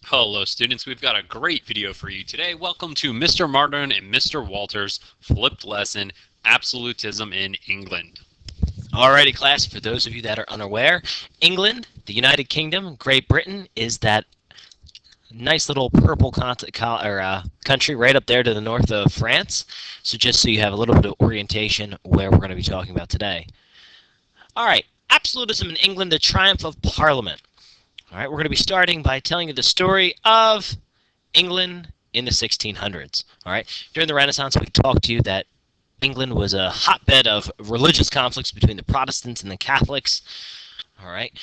Hello students, we've got a great video for you today. Welcome to Mr. Martin and Mr. Walter's flipped lesson, Absolutism in England. Alrighty, class, for those of you that are unaware, England, the United Kingdom, Great Britain is that nice little purple country right up there to the north of France. So just so you have a little bit of orientation where we're going to be talking about today. Alright, absolutism in England, the triumph of Parliament. Alright, we're going to be starting by telling you the story of England in the 1600s. Alright, during the Renaissance, we talked to you that England was a hotbed of religious conflicts between the Protestants and the Catholics. All right.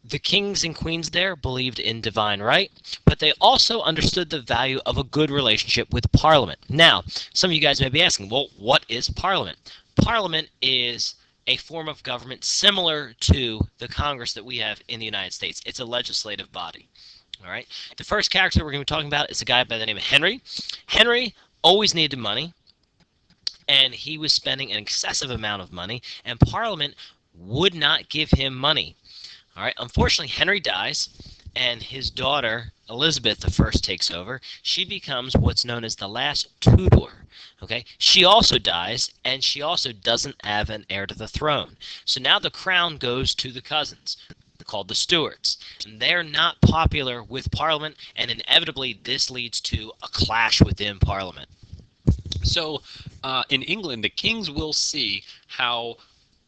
The kings and queens there believed in divine right, but they also understood the value of a good relationship with Parliament. Now, some of you guys may be asking, well, what is Parliament? Parliament is a form of government similar to the Congress that we have in the United States. It's a legislative body. All right. The first character we're going to be talking about is a guy by the name of Henry. Henry always needed money, and he was spending an excessive amount of money, and Parliament would not give him money. All right. Unfortunately, Henry dies, and his daughter Elizabeth I takes over. She becomes what's known as the last Tudor. Okay. She also dies, and she also doesn't have an heir to the throne. So now the crown goes to the cousins, called the Stuarts. And they're not popular with Parliament, and inevitably this leads to a clash within Parliament. So, in England, the kings will see how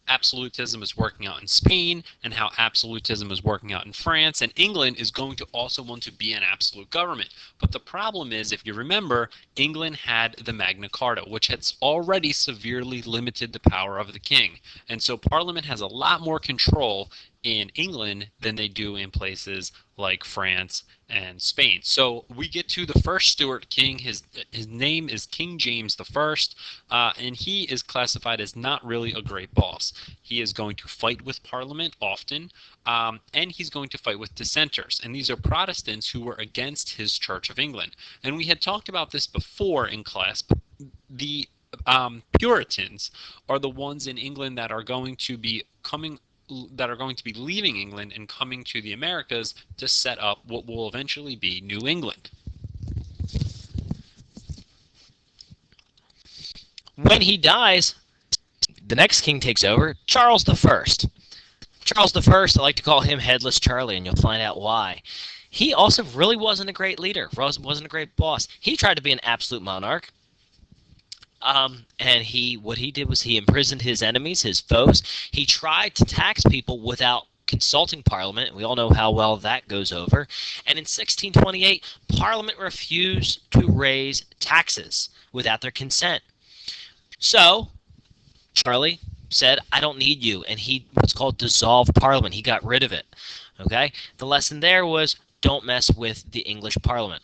absolutism is working out in Spain and how absolutism is working out in France, and England is going to also want to be an absolute government. But the problem is, if you remember, England had the Magna Carta, which has already severely limited the power of the king. And so Parliament has a lot more control in England than they do in places like France and Spain. So we get to the first Stuart king. His name is King James the First, and he is classified as not really a great boss. He is going to fight with Parliament often, and he's going to fight with dissenters. And these are Protestants who were against his Church of England. And we had talked about this before in class. The Puritans are the ones in England that are going to be leaving England and coming to the Americas to set up what will eventually be New England. When he dies, the next king takes over, Charles the First. Charles the First, I like to call him Headless Charlie, and you'll find out why. He also really wasn't a great leader, wasn't a great boss. He tried to be an absolute monarch, and what he did was he imprisoned his enemies, his foes. He tried to tax people without consulting Parliament. We all know how well that goes over. And in 1628, Parliament refused to raise taxes without their consent. So Charlie said, I don't need you, and he what's called dissolved Parliament. He got rid of it. Okay? The lesson there was don't mess with the English Parliament.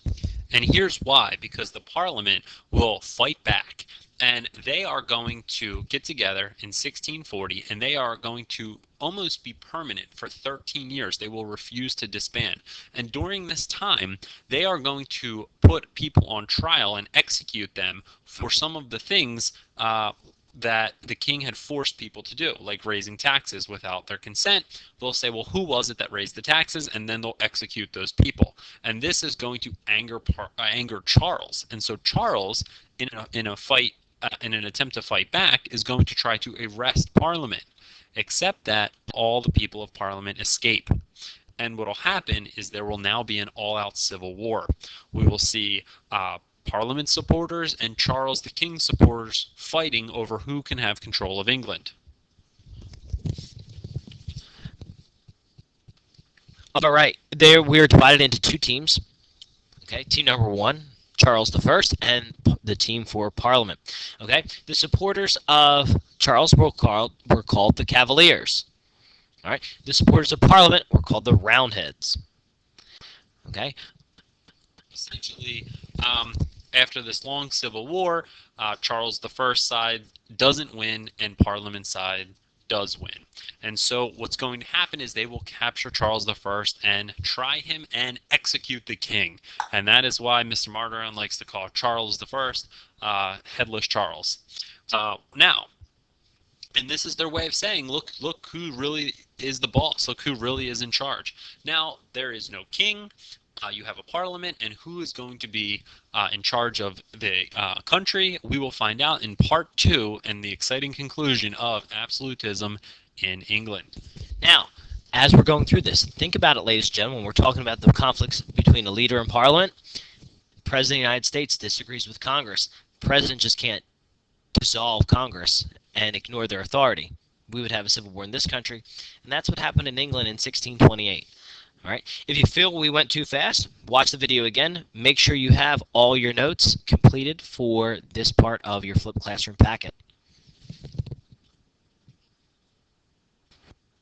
And here's why, because the Parliament will fight back. And they are going to get together in 1640, and they are going to almost be permanent for 13 years. They will refuse to disband. And during this time, they are going to put people on trial and execute them for some of the things that the king had forced people to do, like raising taxes without their consent. They'll say, well, who was it that raised the taxes? And then they'll execute those people. And this is going to anger Charles. And so Charles, in a fight, in an attempt to fight back, is going to try to arrest Parliament, except that all the people of Parliament escape. And what will happen is there will now be an all-out civil war. We will see Parliament supporters and Charles the King supporters fighting over who can have control of England. All right, there we're divided into two teams. Okay, team number one, Charles the First, and the team for Parliament. Okay, the supporters of Charles were called the Cavaliers. All right, the supporters of Parliament were called the Roundheads. Okay, Essentially, after this long civil war, Charles the First side doesn't win, and Parliament side does win. And so what's going to happen is they will capture Charles the First and try him and execute the king. And that is why Mr. Martyron likes to call Charles the First Headless Charles. Now, and this is their way of saying, look who really is the boss. Look who really is in charge. Now, there is no king. You have a parliament, and who is going to be in charge of the country? We will find out in part two and the exciting conclusion of absolutism in England. Now, as we're going through this, think about it, ladies and gentlemen. We're talking about the conflicts between a leader and Parliament. The President of the United States disagrees with Congress. The President just can't dissolve Congress and ignore their authority. We would have a civil war in this country, and that's what happened in England in 1628. All right. If you feel we went too fast, watch the video again. Make sure you have all your notes completed for this part of your flipped classroom packet.